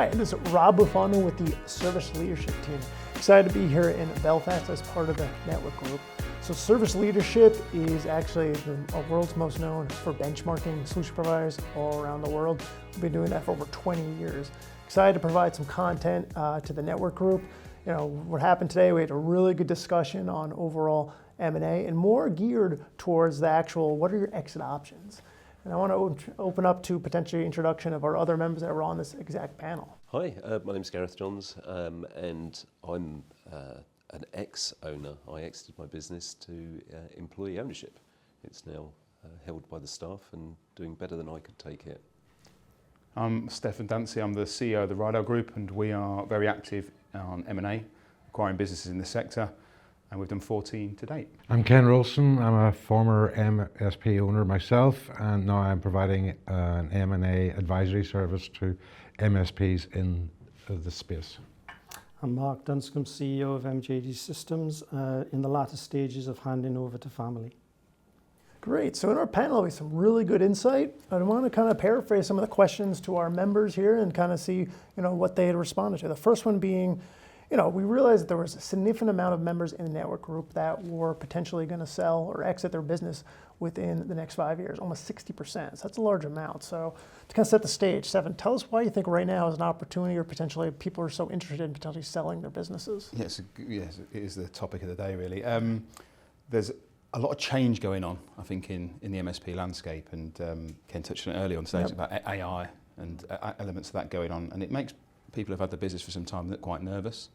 Hi, this is Rob Bufano with the Service Leadership Team. Excited to be here in Belfast as part of the network group. So Service Leadership is actually the world's most known for benchmarking solution providers all around the world. We've been doing that for over 20 years. Excited to provide some content to the network group. You know, what happened today, we had a really good discussion on overall M&A and more geared towards the actual, what are your exit options? And I want to open up to potentially introduction of our other members that were on this exact panel. Hi, my name's Gareth Johns, and I'm an ex-owner. I exited my business to employee ownership. It's now held by the staff and doing better than I could take it. I'm Steffan Dancy. I'm the CEO of the Rydell Group, and we are very active on M&A, acquiring businesses in the sector, and we've done 14 to date. I'm Ken Roulston. I'm a former MSP owner myself, and now I'm providing an M&A advisory service to MSPs in the space. I'm Mark Dunscombe, CEO of NGage Systems, in the latter stages of handing over to family. Great, so in our panel we have some really good insight. I want to kind of paraphrase some of the questions to our members here and kind of see, what they had responded to. The first one being, we realized that there was a significant amount of members in the network group that were potentially going to sell or exit their business within the next 5 years, almost 60%. So that's a large amount. So to kind of set the stage, Steffan, tell us why you think right now is an opportunity or potentially people are so interested in potentially selling their businesses. Yes, it is the topic of the day, really. There's a lot of change going on, I think, in the MSP landscape, and Ken touched on it earlier on stage about AI and elements of that going on, and it makes people who've had the business for some time look quite nervous.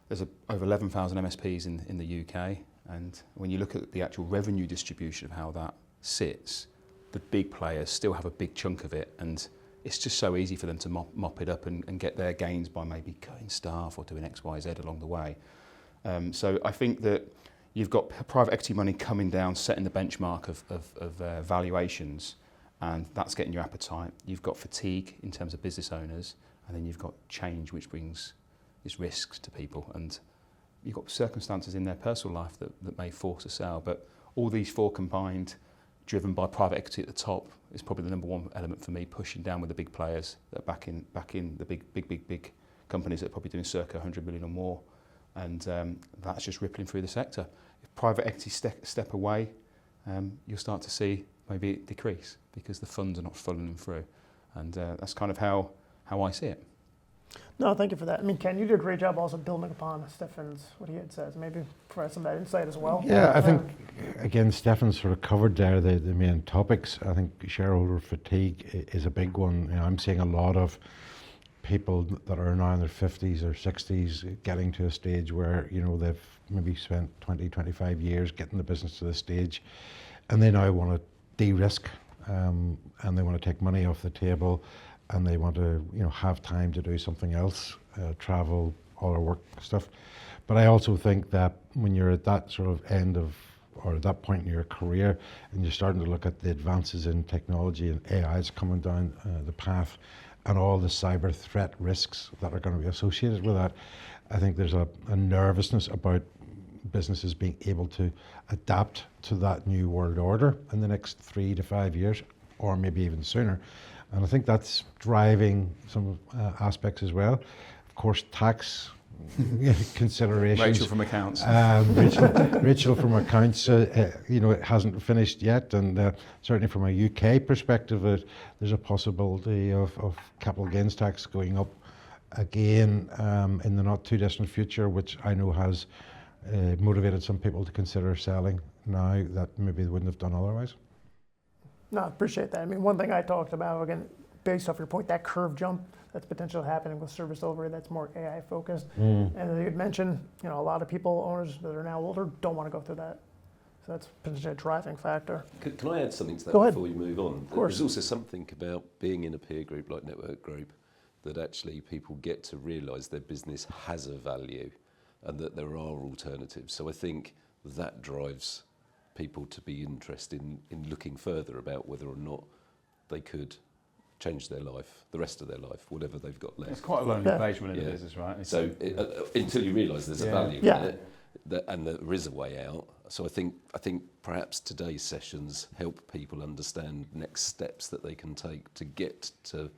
There's over 11,000 MSPs in the UK, and when you look at the actual revenue distribution of how that sits, the big players still have a big chunk of it, and it's just so easy for them to mop it up and get their gains by maybe cutting staff or doing X, Y, Z along the way. So I think that you've got private equity money coming down, setting the benchmark of valuations, and that's getting your appetite. You've got fatigue in terms of business owners, and then you've got change, which brings these risks to people, and you've got circumstances in their personal life that may force a sale. But all these four combined, driven by private equity at the top, is probably the number one element for me, pushing down with the big players that are back in the big companies that are probably doing circa 100 million or more, and that's just rippling through the sector. If private equity step away, you'll start to see maybe it decrease because the funds are not funneling through, and that's kind of how I see it. No, thank you for that. I mean, Ken, you did a great job also building upon Steffan's, what he had said. Maybe provide some of that insight as well. Yeah, I think, again, Steffan sort of covered there the main topics. I think shareholder fatigue is a big one. I'm seeing a lot of people that are now in their 50s or 60s getting to a stage where, they've maybe spent 20, 25 years getting the business to this stage, and they now want to de-risk, and they want to take money off the table, and they want to, have time to do something else, travel, all our work stuff. But I also think that when you're at that sort of end of, or at that point in your career, and you're starting to look at the advances in technology and AI is coming down the path, and all the cyber threat risks that are going to be associated with that, I think there's a nervousness about businesses being able to adapt to that new world order in the next 3 to 5 years, or maybe even sooner. And I think that's driving some aspects as well. Of course, tax considerations. Rachel from accounts. Rachel from accounts, it hasn't finished yet, and certainly from a UK perspective, there's a possibility of capital gains tax going up again in the not too distant future, which I know has motivated some people to consider selling now that maybe they wouldn't have done otherwise. No, I appreciate that. I mean, one thing I talked about, again, based off your point, that curve jump that's potentially happening with service delivery that's more AI focused. And as you had mentioned, a lot of people, owners that are now older, don't want to go through that. So that's potentially a driving factor. Can I add something to that before we move on? Of course. There's also something about being in a peer group like Network Group that actually people get to realise their business has a value and that there are alternatives. So I think that drives people to be interested in looking further about whether or not they could change their life, the rest of their life, whatever they've got left. It's quite a lonely engagement in the business, right? So until you realise there's a value in it, and there is a way out. So I think perhaps today's sessions help people understand next steps that they can take to get to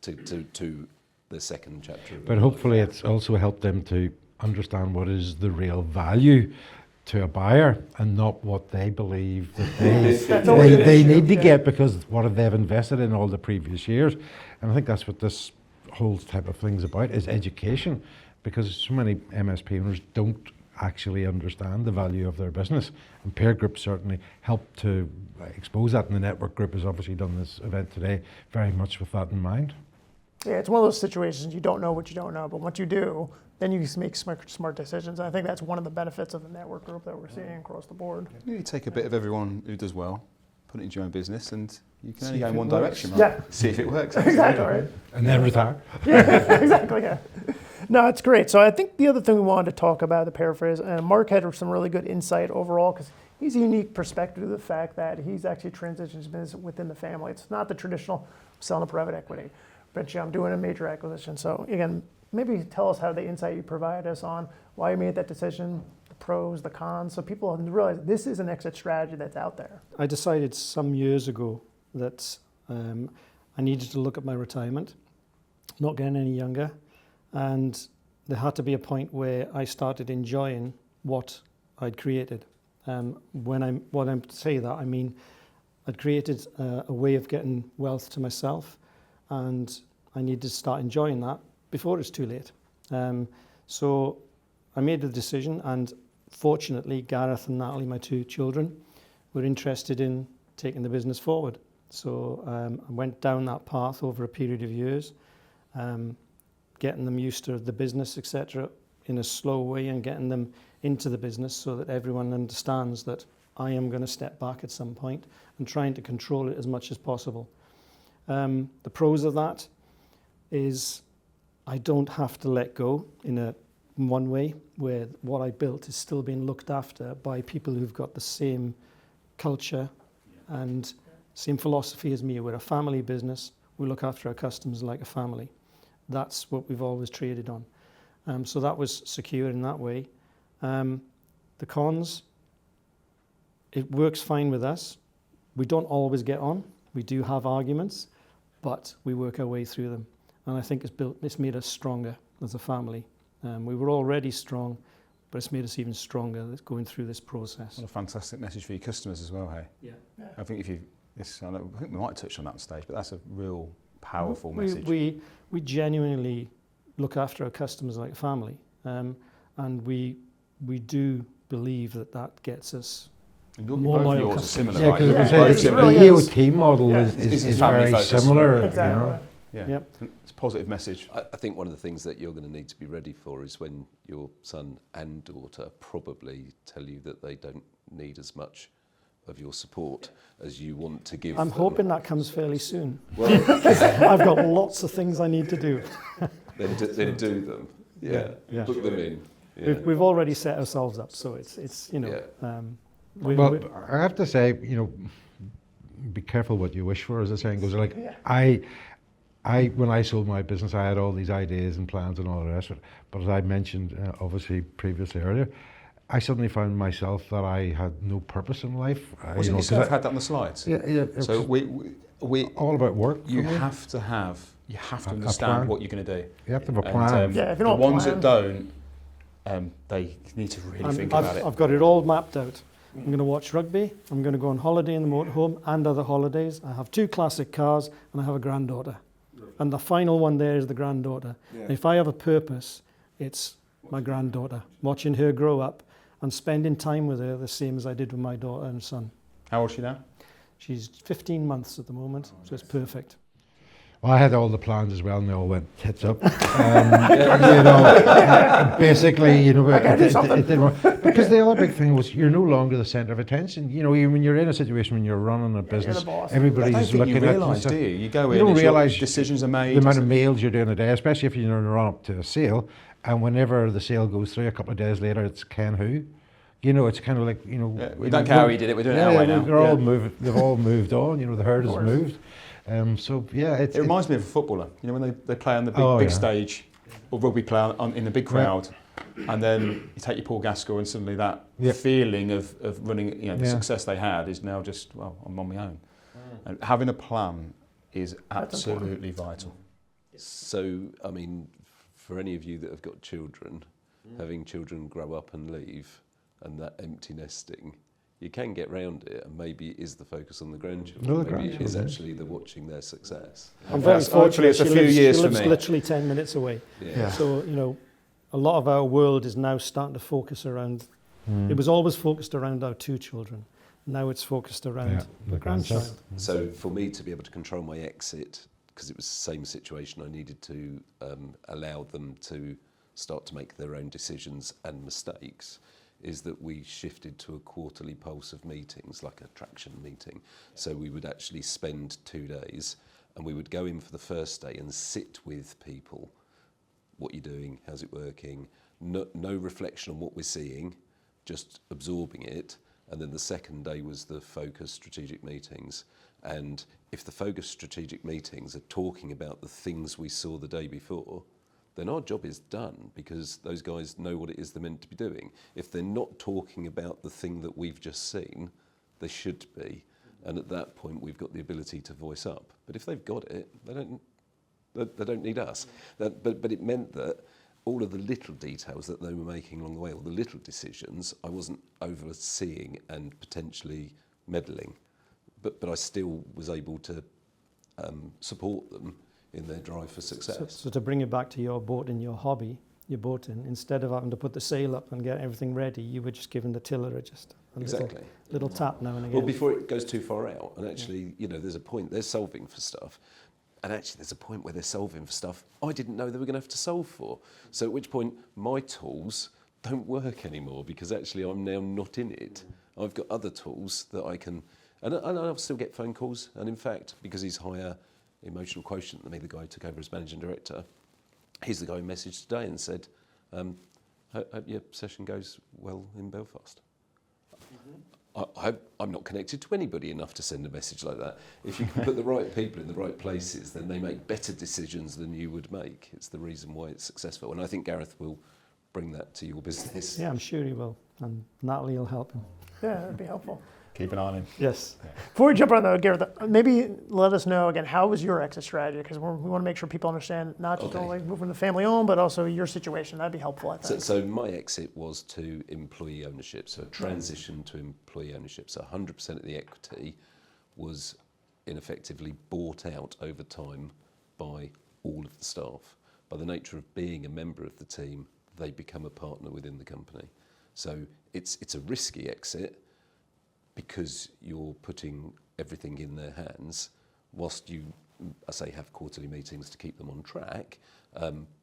to the second chapter. But hopefully it's also helped them to understand what is the real value to a buyer and not what they believe that they need to get because what have they've invested in all the previous years. And I think that's what this whole type of thing's about, is education, because so many MSP owners don't actually understand the value of their business, and peer groups certainly help to expose that, and the network group has obviously done this event today very much with that in mind. Yeah, it's one of those situations you don't know what you don't know, but once you do, then you make smart decisions. And I think that's one of the benefits of the network group that we're seeing across the board. You take a bit of everyone who does well, put it into your own business, and you can only go in one works. direction, right? Yeah. See if it works. Exactly, right? And then retire. Yeah, exactly, yeah. No, it's great. So I think the other thing we wanted to talk about, the paraphrase, and Mark had some really good insight overall, because he's a unique perspective of the fact that he's actually transitioned his business within the family. It's not the traditional selling a private equity, but I'm doing a major acquisition. So again, maybe tell us how the insight you provide us on why you made that decision, the pros, the cons, so people realize this is an exit strategy that's out there. I decided some years ago that I needed to look at my retirement, not getting any younger, and there had to be a point where I started enjoying what I'd created. When I say that, I mean I'd created a way of getting wealth to myself, and I needed to start enjoying that before it's too late. So I made the decision, and fortunately Gareth and Natalie, my two children, were interested in taking the business forward. So I went down that path over a period of years, getting them used to the business, etc., in a slow way, and getting them into the business so that everyone understands that I am going to step back at some point and trying to control it as much as possible. The pros of that is I don't have to let go in one way, where what I built is still being looked after by people who've got the same culture and same philosophy as me. We're a family business. We look after our customers like a family. That's what we've always traded on. So that was secure in that way. The cons, it works fine with us. We don't always get on. We do have arguments, but we work our way through them. And I think it's made us stronger as a family. We were already strong, but it's made us even stronger going through this process. What a fantastic message for your customers as well, hey? Yeah. I think I think we might touch on that stage, but that's a real powerful message. We genuinely look after our customers like a family, and we do believe that gets us more loyal yours are customers. similar, Yeah, right? because the EOT model is very similar. Exactly. You know? Yeah. Yep. It's a positive message. I think one of the things that you're going to need to be ready for is when your son and daughter probably tell you that they don't need as much of your support as you want to give I'm them. hoping that comes fairly soon. Well, I've got lots of things I need to do. then do them. Yeah. Yeah. Put them in. Yeah. We've already set ourselves up, so it's you know. Yeah. Well, I have to say, you know, be careful what you wish for, as the saying goes. Like, when I sold my business, I had all these ideas and plans and all the rest of it. But as I mentioned, obviously previously earlier, I suddenly found myself that I had no purpose in life. Wasn't yourself had that on the slides? Yeah. So we all about work. you have to understand plan. what you're going to do. You have to have a plan. If you The don't ones plan. that don't, they need to really think about it. I've got it all mapped out. I'm going to watch rugby, I'm going to go on holiday in the motorhome and other holidays. I have 2 classic cars and I have a granddaughter. And the final one there is the granddaughter. Yeah. If I have a purpose, it's my granddaughter, watching her grow up and spending time with her the same as I did with my daughter and son. How old is she now? She's 15 months at the moment, so it's perfect. Well, I had all the plans as well, and they all went tits up. You know, basically, you know, it didn't work. Because the other big thing was you're no longer the centre of attention. You know, when you're in a situation when you're running a business, the boss. everybody's I don't think looking you at realise, do you? You go in, You don't it's your realise decisions are made. the amount of mails you're doing a day, especially if you're in a run up to a sale. And whenever the sale goes through, a couple of days later, it's Ken who. You know, it's kind of like, you know... Yeah, we don't care how he did it, we're doing it our way now. They're all they've all moved on, you know, the herd has moved. So, yeah, It reminds me of a footballer, you know, when they play on the big stage, or rugby play in the big crowd, and then you take your Paul Gascoigne and suddenly that feeling of running, you know, the success they had is now just, well, I'm on my own. And having a plan is absolutely vital. So, I mean, for any of you that have got children, having children grow up and leave and that empty nesting, you can get round it, and maybe it is the focus on the grandchildren. No, the maybe it is grandchildren. actually the watching their success. I'm very Hopefully fortunate. it's a few years she for lives me. literally 10 minutes away. Yeah. So, you know, a lot of our world is now starting to focus around, it was always focused around our 2 children. Now it's focused around the grandchild. So for me to be able to control my exit, because it was the same situation, I needed to allow them to start to make their own decisions and mistakes, is that we shifted to a quarterly pulse of meetings, like a traction meeting. So we would actually spend 2 days, and we would go in for the first day and sit with people. What you're doing, how's it working? No reflection on what we're seeing, just absorbing it. And then the second day was the focus strategic meetings. And if the focus strategic meetings are talking about the things we saw the day before, then our job is done, because those guys know what it is they're meant to be doing. If they're not talking about the thing that we've just seen, they should be. And at that point, we've got the ability to voice up. But if they've got it, they don't need us. But it meant that all of the little details that they were making along the way, all the little decisions, I wasn't overseeing and potentially meddling. But I still was able to support them in their drive for success. So to bring it back to your boat and your hobby, your boating, instead of having to put the sail up and get everything ready, you were just giving the tiller just a little tap now and again. Well, before it goes too far out, and actually, you know, there's a point, they're solving for stuff, and actually there's a point where they're solving for stuff I didn't know they were going to have to solve for. So at which point, my tools don't work anymore, because actually I'm now not in it. I've got other tools that I can, and I'll still get phone calls, and in fact, because he's higher emotional quotient than me, the guy who took over as managing director, he's the guy who messaged today and said, hope your session goes well in Belfast. I'm not connected to anybody enough to send a message like that. If you can put the right people in the right places, then they make better decisions than you would make. It's the reason why it's successful. And I think Gareth will bring that to your business. Yeah, I'm sure he will. And Natalie will help him. Yeah, that'd be helpful. Keep an eye on him. Yes. Before we jump on though, Gareth, maybe let us know again, how was your exit strategy? Because we want to make sure people understand not just only moving the family on, but also your situation. That'd be helpful, I think. So my exit was to employee ownership, so a transition to employee ownership. So 100% of the equity was ineffectively bought out over time by all of the staff. By the nature of being a member of the team, they become a partner within the company. So it's a risky exit, because you're putting everything in their hands, whilst you, I say, have quarterly meetings to keep them on track,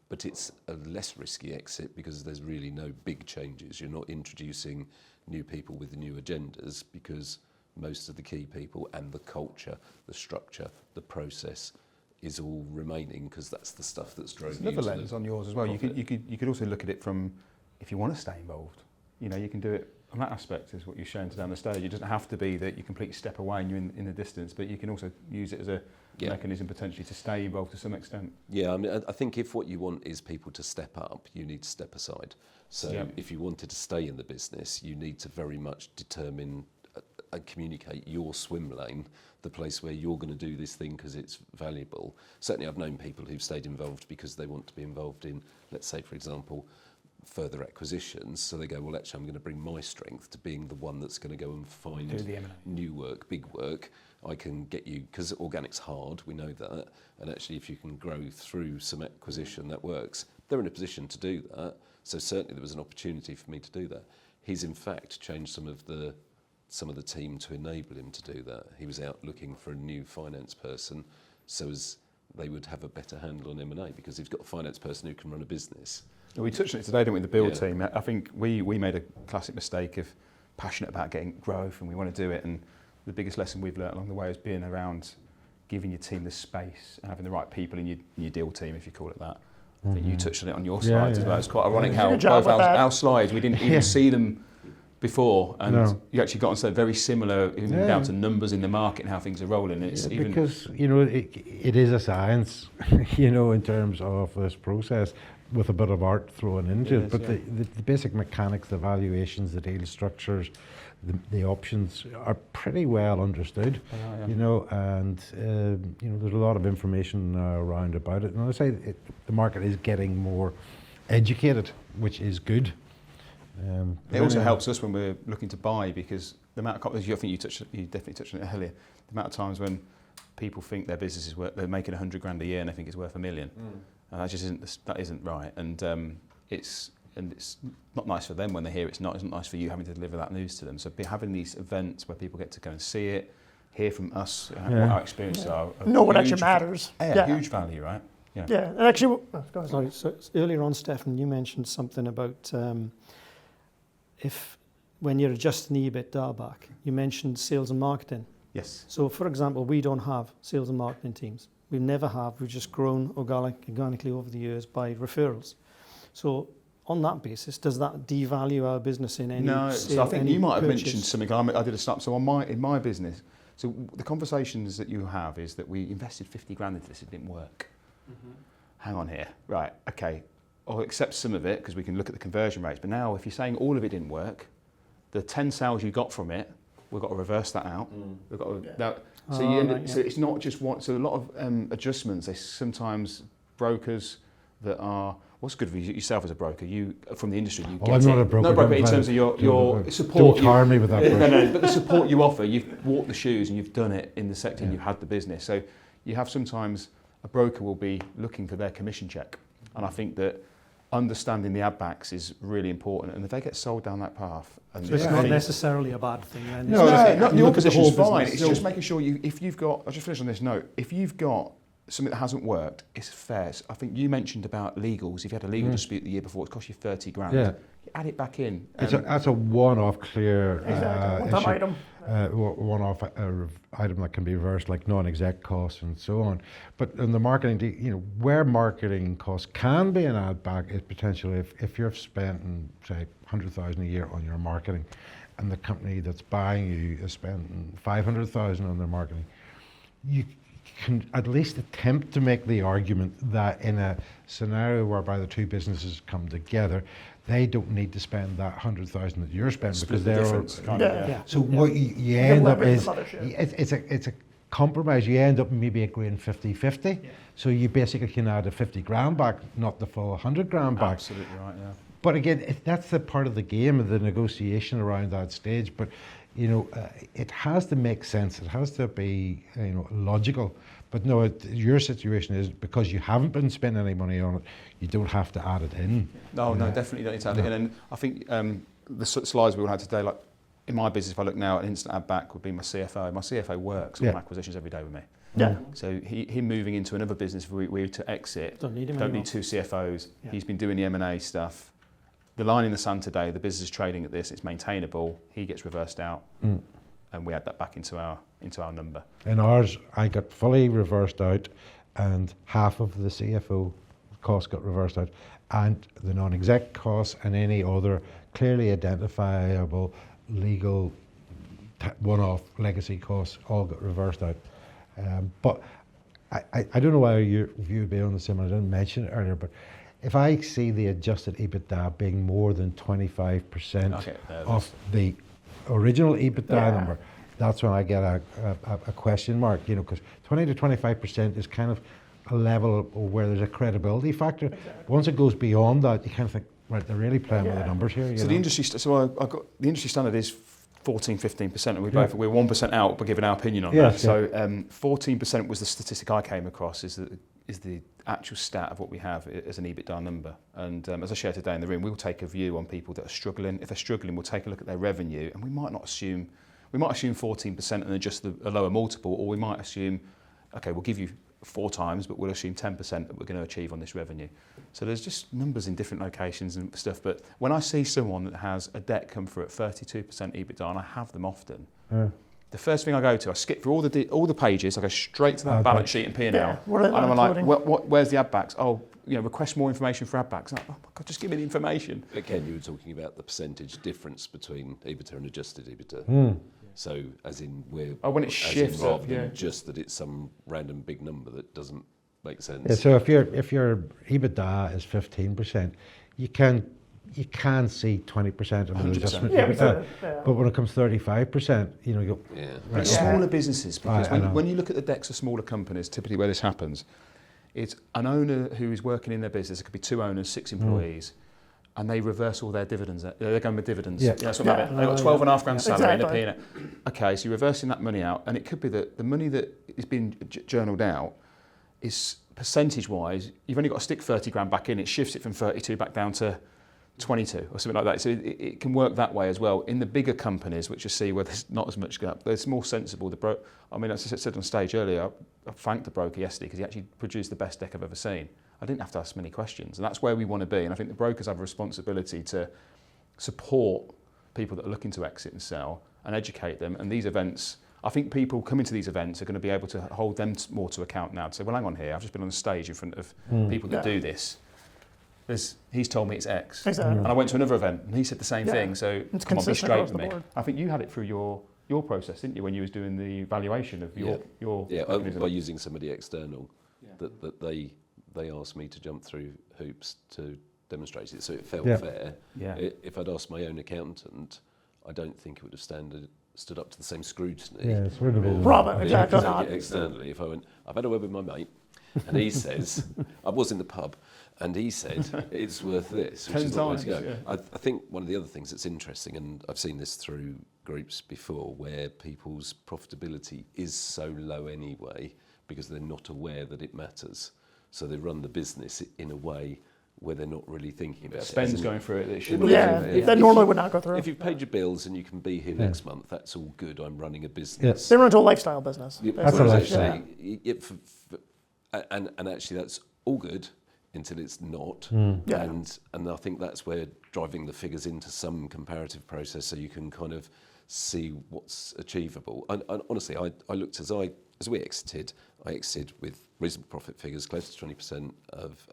but it's a less risky exit because there's really no big changes. You're not introducing new people with new agendas, because most of the key people and the culture, the structure, the process is all remaining, because that's the stuff that's drove you. Another lens on yours as well. You could also look at it from, if you want to stay involved, you know, you can do it. And that aspect is what you're showing to down the stage. It doesn't have to be that you completely step away and you're in the distance, but you can also use it as a mechanism potentially to stay involved to some extent. Yeah, I mean, I think if what you want is people to step up, you need to step aside. So if you wanted to stay in the business, you need to very much determine and communicate your swim lane, the place where you're going to do this thing because it's valuable. Certainly I've known people who've stayed involved because they want to be involved in, let's say, for example, further acquisitions. So they go, well, actually, I'm going to bring my strength to being the one that's going to go and find new work, big work. I can get you, because organic's hard, we know that. And actually, if you can grow through some acquisition, that works. They're in a position to do that. So certainly there was an opportunity for me to do that. He's in fact changed some of the team to enable him to do that. He was out looking for a new finance person, so as they would have a better handle on M&A, because he's got a finance person who can run a business. We touched on it today, didn't we, the build team. I think we made a classic mistake of passionate about getting growth and we want to do it, and the biggest lesson we've learnt along the way has been around giving your team the space and having the right people in your deal team, if you call it that. I think you touched on it on your slides as well. It's quite ironic how both our slides, we didn't even see them before, and you actually got on something very similar, even down to numbers in the market and how things are rolling. It's because, you know, it is a science, you know, in terms of this process, with a bit of art thrown into it. is, But yeah. the basic mechanics, the valuations, the deal structures, the options are pretty well understood. They are, yeah. You know, and you know, there's a lot of information around about it. And I say the market is getting more educated, which is good. It also helps us when we're looking to buy, because the amount of companies, I think you definitely touched on it earlier, the amount of times when people think their business is worth, they're making 100 grand a year and they think it's worth $1 million. And that just isn't right. And it's not nice for them when they hear it's not. It's not nice for you having to deliver that news to them. So having these events where people get to go and see it, hear from us what our experiences are. Know what huge actually matters. Yeah, huge value, right? Yeah. Yeah, and actually, go ahead. Sorry, so earlier on, Steffan, you mentioned something about if when you're adjusting EBITDA back, you mentioned sales and marketing. Yes. So, for example, we don't have sales and marketing teams. We never have. We've just grown organically over the years by referrals. So, on that basis, does that devalue our business in any? No. So I think you might have purchase? mentioned something. I did a snap. So in my business, so the conversations that you have is that we invested 50 grand into this. It didn't work. Hang on here. Right. Okay. I'll accept some of it because we can look at the conversion rates. But now, if you're saying all of it didn't work, the 10 sales you got from it, we've got to reverse that out. We've got to, so you end up, so it's not just one. So a lot of adjustments. They sometimes brokers that are. What's good for yourself as a broker? You from the industry. You get I'm not a broker. No, broker in terms of your support. Don't tire me with that. No, but the support you offer, you've walked the shoes and you've done it in the sector and you've had the business. So you have sometimes a broker will be looking for their commission check, and I think that understanding the ad backs is really important. And if they get sold down that path, and So it's not necessarily a bad thing. Then, your position's whole fine. business. It's just making sure if you've got. I'll just finish on this note. If you've got something that hasn't worked, it's fair. I think you mentioned about legals. If you had a legal dispute the year before, it cost you 30 grand. Yeah. You add it back in. That's a one-off clear Exactly. One-time item. One-off item that can be reversed, like non-exec costs and so on. But in the marketing, you know, where marketing costs can be an add back is potentially if you're spending, say, 100,000 a year on your marketing, and the company that's buying you is spending 500,000 on their marketing, you can at least attempt to make the argument that in a scenario whereby the two businesses come together, they don't need to spend that 100,000 that you're spending because they're difference. So what you end up is Mothership. it's a compromise. You end up maybe agreeing 50-50. So you basically can add a 50 grand back, not the full 100 grand back. Absolutely right. Yeah. But again, that's the part of the game of the negotiation around that stage. But you know, it has to make sense. It has to be, you know, logical. But no, your situation is because you haven't been spending any money on it, you don't have to add it in. No, definitely don't need to add it in. And I think the slides we all had today, like in my business, if I look now, an instant add back would be my CFO. My CFO works on acquisitions every day with me. Yeah. So him moving into another business we're to exit, Don't need him don't anymore. need two CFOs. Yeah. He's been doing the M&A stuff. The line in the sand today, the business is trading at this, it's maintainable, he gets reversed out, and we add that back into our number. In ours, I got fully reversed out, and half of the CFO costs got reversed out, and the non-exec costs and any other clearly identifiable legal one-off legacy costs all got reversed out. But I don't know why your view would be on the same. I didn't mention it earlier, but if I see the adjusted EBITDA being more than 25% of the original EBITDA number, that's when I get a question mark, you know, because 20 to 25% is kind of a level where there's a credibility factor. Exactly. Once it goes beyond that, you kind of think, right, they're really playing with the numbers here. You so know? the industry, I got the industry standard is 14-15%, and we're 1% out, but giving our opinion on that. So 14% was the statistic I came across. Is the actual stat of what we have as an EBITDA number. And as I shared today in the room, we'll take a view on people that are struggling. If they're struggling, we'll take a look at their revenue, and we might assume 14% and adjust a lower multiple, or we might assume, okay, we'll give you 4 times, but we'll assume 10% that we're going to achieve on this revenue. So there's just numbers in different locations and stuff. But when I see someone that has a debt come through at 32% EBITDA, and I have them often, the first thing I go to, I skip through all the pages, I go straight to that balance sheet and P&L, and I'm like, where's the ad backs? Oh, you know, request more information for ad backs. Like, oh my God, just give me the information. Again, you were talking about the percentage difference between EBITDA and adjusted EBITDA. So, as in when it shifts, rather than just that it's some random big number that doesn't makes sense. Yeah, so if your EBITDA is 15%, you can see 20% of an 100%. adjustment. Yeah, EBITDA. yeah. But when it comes 35%, you go, Yeah. But it's Yeah. smaller businesses, because I know. when you look at the decks of smaller companies, typically where this happens, it's an owner who is working in their business. It could be 2 owners, 6 employees, and they reverse all their dividends. They're going with dividends. Yeah. That's what I mean. They've got 12.5 grand salary Exactly. in the P&L. Okay, so you're reversing that money out, and it could be that the money that is being journaled out is percentage-wise, you've only got to stick 30 grand back in. It shifts it from 32 back down to 22 or something like that. So it can work that way as well. In the bigger companies, which you see where there's not as much gap, it's more sensible. I mean, as I said on stage earlier, I thanked the broker yesterday because he actually produced the best deck I've ever seen. I didn't have to ask many questions, and that's where we want to be. And I think the brokers have a responsibility to support people that are looking to exit and sell and educate them. And these events, I think people coming to these events are going to be able to hold them more to account now. To say, well, hang on here, I've just been on the stage in front of people that do this. He's told me it's X. Exactly. And I went to another event and he said the same thing. So It's come on, be consistent straight across with the me. board. I think you had it through your process, didn't you, when you was doing the valuation of your mechanism? By using somebody external, that they asked me to jump through hoops to demonstrate it, so it felt fair. Yeah. If I'd asked my own accountant, I don't think it would have stood up to the same scrutiny. yeah, it's sort of Robert, exactly. Presenting it externally. If I went, I've had a word with my mate, and he says, I was in the pub, and he said, it's worth this, which 10 is the way to go. times, yeah. I think one of the other things that's interesting, and I've seen this through groups before, where people's profitability is so low anyway, because they're not aware that it matters. So they run the business in a way where they're not really thinking about Spend's it. going through it that it shouldn't. Yeah, that normally would not go through. If you've paid your bills and you can be here next month, that's all good. I'm running a business. They run into a lifestyle business. Yeah, That's whereas a lifestyle. actually, and actually that's all good until it's not. Yeah. And I think that's where driving the figures into some comparative process so you can kind of see what's achievable. And honestly, I looked as we exited, I exited with reasonable profit figures, close to 20% of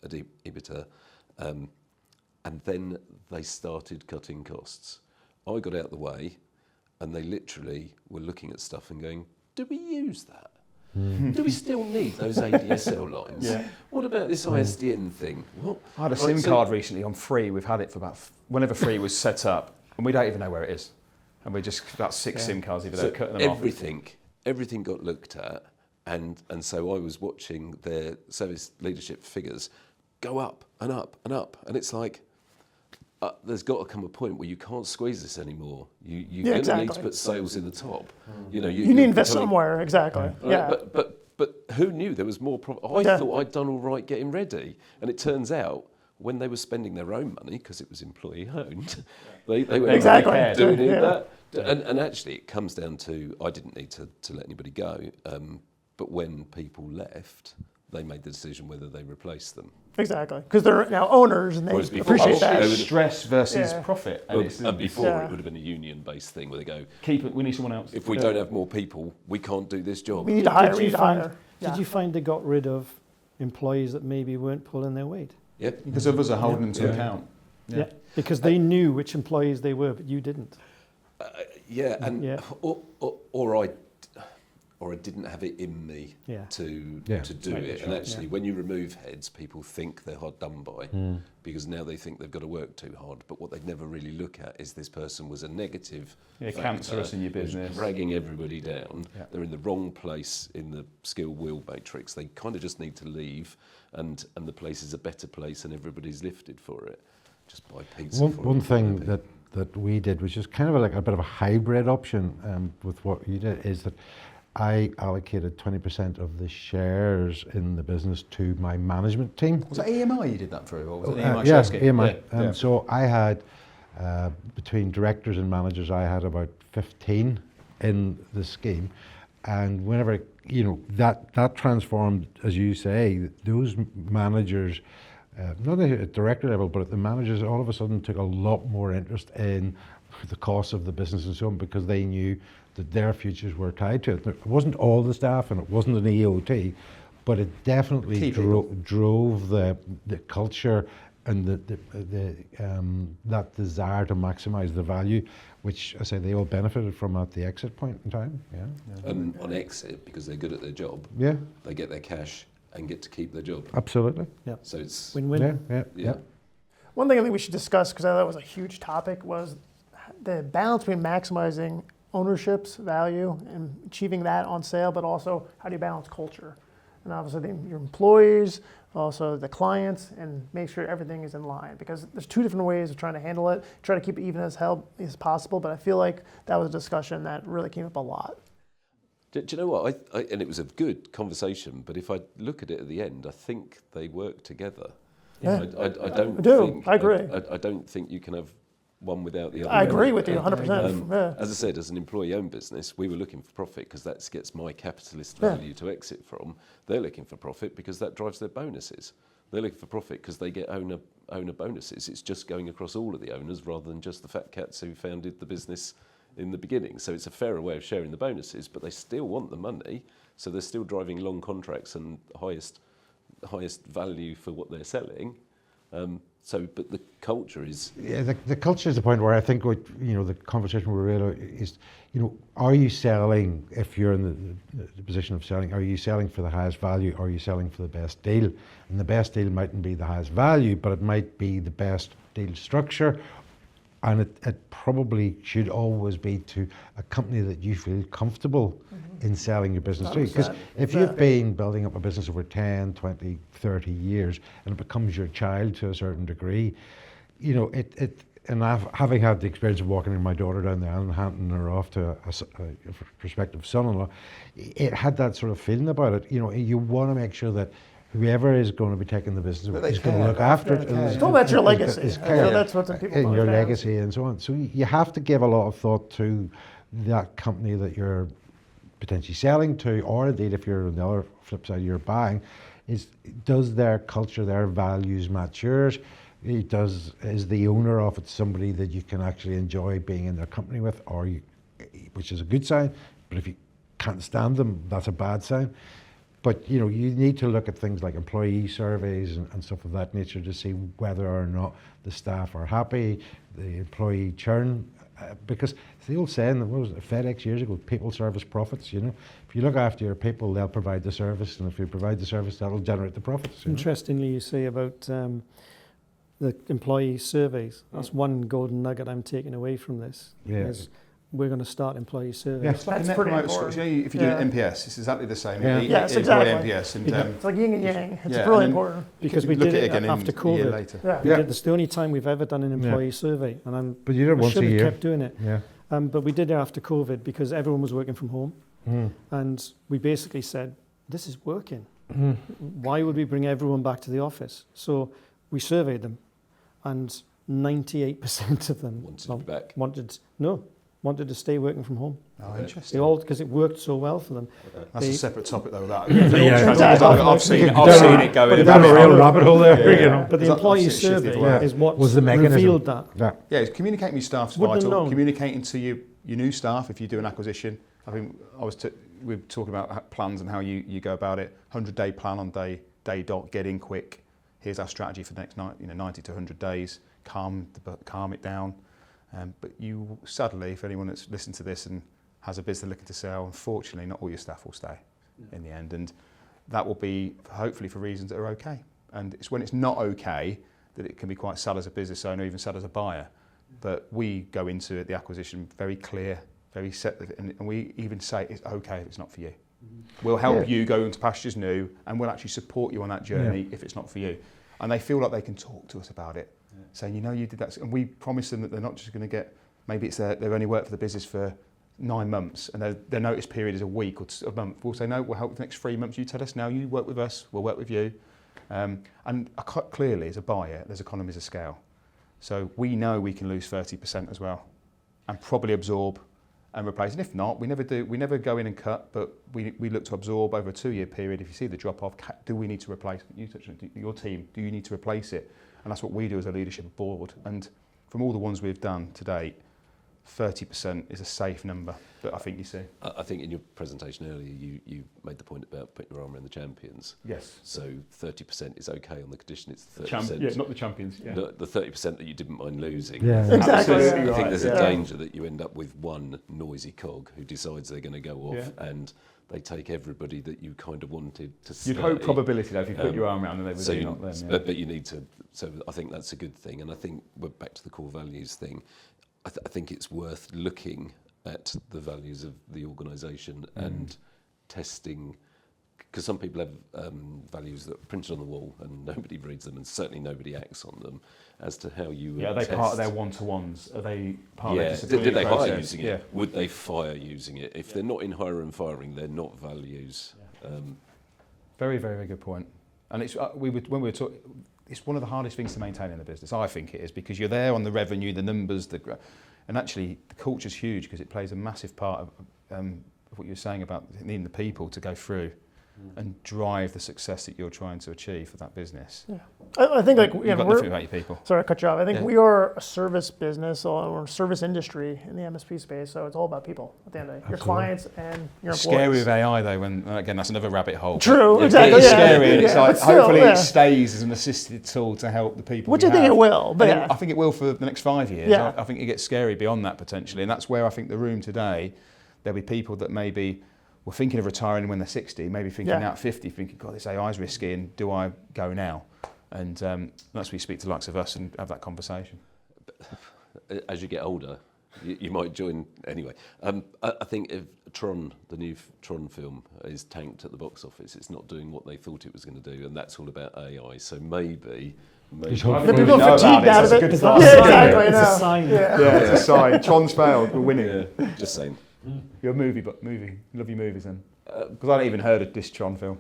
EBITDA, and then they started cutting costs. I got out of the way, and they literally were looking at stuff and going, do we use that? Do we still need those ADSL lines? Yeah. What about this ISDN thing? What? I had a Right, SIM so- card recently on Free. We've had it for whenever Free was set up, and we don't even know where it is. And we're just about 6 SIM cards even though cutting them off. Everything got looked at, and so I was watching their service leadership figures go up and up and up, and it's like there's got to come a point where you can't squeeze this anymore. You're going to need to put sales in the top. You know, You need to invest somewhere, exactly. Right? Yeah. But who knew there was more profit? I Yeah. thought I'd done all right getting ready, and it turns out when they were spending their own money because it was employee owned, they were Exactly. doing Yeah. that. And actually, it comes down to I didn't need to let anybody go, but when people left, they made the decision whether they replaced them. Exactly. Because they're now owners and they Whereas before- appreciate Oh, that. they would- Stress versus Yeah. profit. And before Yeah. it would have been a union-based thing where they go, Keep it. We need someone else. if we don't have more people, we can't do this job. We need to hire, Did we you need to find- hire. Did you find they got rid of employees that maybe weren't pulling their weight? Yep. Because others are holding them to Yeah. account. Yeah. Because they knew which employees they were, but you didn't. Yeah, and Yeah. or I didn't have it in me Yeah. to do Make it. the And choice, actually, when you remove heads, people think they're hard done by because now they think they've got to work too hard. But what they never really look at is this person was a negative factor, Cancerous in your was business. dragging everybody down. Yeah. They're in the wrong place in the skill wheel matrix. They kind of just need to leave, and the place is a better place, and everybody's lifted for it. Just buy pizza. for One them. thing that we did, which is kind of like a bit of a hybrid option with what you did, is that I allocated 20% of the shares in the business to my management team. Was that EMI you did that through, or was it EMI Yeah, share scheme? EMI. Yeah. So I had, between directors and managers, I had about 15 in the scheme. And whenever, that transformed, as you say, those managers, not at director level, but at the managers, all of a sudden took a lot more interest in the cost of the business and so on, because they knew that their futures were tied to it. It wasn't all the staff and it wasn't an EOT, but it definitely drove the culture and that desire to maximise the value, which I say they all benefited from at the exit point in time. Yeah. And on exit, because they're good at their job, Yeah. they get their cash and get to keep their job. Absolutely. Yeah. So it's Win-win. yeah. One thing I think we should discuss, because I thought was a huge topic, was the balance between maximizing ownership's value and achieving that on sale, but also how do you balance culture? And obviously your employees, also the clients, and make sure everything is in line. Because there's two different ways of trying to handle it. Try to keep it even as possible, but I feel like that was a discussion that really came up a lot. Do you know what? And it was a good conversation, but if I look at it at the end, I think they work together. Yeah. I agree. I don't think you can have one without the other. I agree with you 100%. Yeah. As I said, as an employee-owned business, we were looking for profit because that gets my capitalist Yeah. value to exit from. They're looking for profit because that drives their bonuses. They're looking for profit because they get owner bonuses. It's just going across all of the owners rather than just the fat cats who founded the business in the beginning. So it's a fairer way of sharing the bonuses, but they still want the money, so they're still driving long contracts and highest value for what they're selling. But the culture is... Yeah, the culture is the point where I think the conversation we're really is, are you selling, if you're in the position of selling, are you selling for the highest value, or are you selling for the best deal? And the best deal mightn't be the highest value, but it might be the best deal structure. And it probably should always be to a company that you feel comfortable in selling your business to. Because if you've been building up a business over 10, 20, 30 years and it becomes your child to a certain degree, and having had the experience of walking my daughter down the aisle and handing her off to a prospective son-in-law, it had that sort of feeling about it. You want to make sure that whoever is going to be taking the business is going to look after it. Still, that's your legacy. That's what people in your understand. legacy and so on. So you have to give a lot of thought to that company that you're potentially selling to, or indeed if you're on the other flip side you're buying, does their culture, their values match yours? Is the owner of it somebody that you can actually enjoy being in their company with, which is a good sign, but if you can't stand them, that's a bad sign. But you need to look at things like employee surveys and stuff of that nature to see whether or not the staff are happy, the employee churn, because it's the old saying, what was it, FedEx years ago, people service profits. If you look after your people, they'll provide the service, and if you provide the service, that'll generate the profits. Interestingly, you say about the employee surveys. That's one golden nugget I'm taking away from this. Yeah. We're going to start employee surveys. Yeah, it's like That's a net pretty promoter important. score. If you're doing NPS, it's exactly the same. Yeah. Yes, Employee exactly. NPS, and It's like yin and yang. It's yeah, really and important. Because we look did at it again after a year COVID. later. Yeah. That's the only time we've ever done an employee survey, and But you did it once should a have year. kept doing it. Yeah. But we did it after COVID because everyone was working from home, and we basically said, "This is working. Why would we bring everyone back to the office?" So we surveyed them, and 98% of them wanted to stay working from home. Oh, They interesting. all, because it worked so well for them. That's They- a separate topic though. That Exactly. I've seen it But going. Down a real rabbit hole there, Yeah. But the I've employee seen it shifted survey well. is what Was the mechanism. revealed that. Yeah. Yeah, it's communicating with your staff's Wouldn't have vital. known. Communicating to your new staff if you do an acquisition. I think we were talking about plans and how you go about it. 100-day plan on day dot. Get in quick. Here's our strategy for the next 90 to 100 days. Calm it down. But you sadly, if anyone that's listened to this and has a business looking to sell, unfortunately, not all your staff will stay in the end, and that will be hopefully for reasons that are okay. And it's when it's not okay that it can be quite sad as a business owner, even sad as a buyer. But we go into it, the acquisition very clear, very set, and we even say it's okay if it's not for you. We'll help you go into pastures new, and we'll actually support you on that journey if it's not for you. And they feel like they can talk to us about it, saying, you did that, and we promise them that they're not just going to get, maybe it's they've only worked for the business for 9 months, and their notice period is a week or a month. We'll say, no, we'll help the next 3 months. You tell us now, you work with us, we'll work with you. And clearly, as a buyer, there's economies of scale. So we know we can lose 30% as well, and probably absorb and replace. And if not, we never do. We never go in and cut, but we look to absorb over a 2-year period. If you see the drop off, do we need to replace? You touched on it, your team. Do you need to replace it? And that's what we do as a leadership board. And from all the ones we've done to date, 30% is a safe number that I think you see. I think in your presentation earlier, you made the point about putting your arm around the champions. Yes. So 30% is okay on the condition it's 30%. Yeah, not the champions. Yeah. The 30% that you didn't mind losing. Yeah. Exactly. Absolutely I think there's a Yeah. danger that you end up with one noisy cog who decides they're going to go off and they take everybody that you kind of wanted to stay. You'd hope probability though if you put your arm around and they would So do you, not then. Yeah. but you need to. So I think that's a good thing, and I think we're back to the core values thing. I think it's worth looking at the values of the organisation and testing, because some people have values that are printed on the wall and nobody reads them, and certainly nobody acts on them. As to how you would Are they test. part of their one-to-ones? Are they part of their Yeah. disciplinary Did they hire process? using it? Yeah. Would they fire using it? If they're not in hire and firing, they're not values. Very, very, very good point. And it's when we were talking, it's one of the hardest things to maintain in the business. I think it is, because you're there on the revenue, the numbers, and actually the culture's huge because it plays a massive part of what you were saying about needing the people to go through and drive the success that you're trying to achieve for that business. Yeah. I think like You've got we're, nothing about your people. sorry to cut you off. I think Yeah. we are a service business or a service industry in the MSP space, so it's all about people at the end of the day. Your clients and your employees. Scary with AI though, when again that's another rabbit hole. True, It exactly. is Yeah, scary, and it's yeah, like but still, hopefully yeah. it stays as an assisted tool to help the people. Which we I think have. it will, but And yeah. I think it will for the next 5 years. Yeah. I think it gets scary beyond that potentially, and that's where I think the room today, there'll be people that maybe were thinking of retiring when they're 60, maybe thinking Yeah. now at 50, thinking, God, this AI is risky, and do I go now? And that's where you speak to the likes of us and have that conversation. As you get older, you might join anyway. I think if Tron, the new Tron film, is tanked at the box office, it's not doing what they thought it was going to do, and that's all about AI. So maybe. Just hope The for- people know about fatigued it, out it's of a it. good start. Yeah, exactly. It's a no. sign. Yeah. Yeah, it's a sign. Tron's failed, we're winning. Yeah, just saying. You're a movie. Love your movies then. Because I hadn't even heard of this Tron film.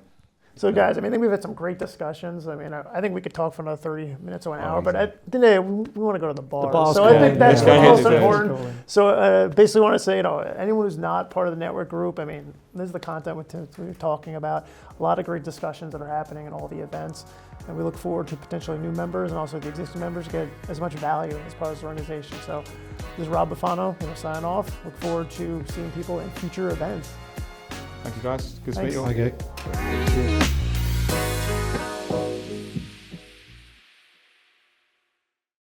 So guys, I mean, I think we've had some great discussions. I mean, I think we could talk for another 30 minutes or an hour, but at the end of the day, we want to go to the bar. The bar's so I cool. think that's Let's go most ahead. important. So basically want to say, anyone who's not part of the network group, I mean, this is the content we're talking about. A lot of great discussions that are happening in all the events. And we look forward to potentially new members and also the existing members get as much value as part of this organization. So this is Rob Bufano. We'll sign off. Look forward to seeing people in future events. Thank you guys. Good to meet Thanks. you all. Okay.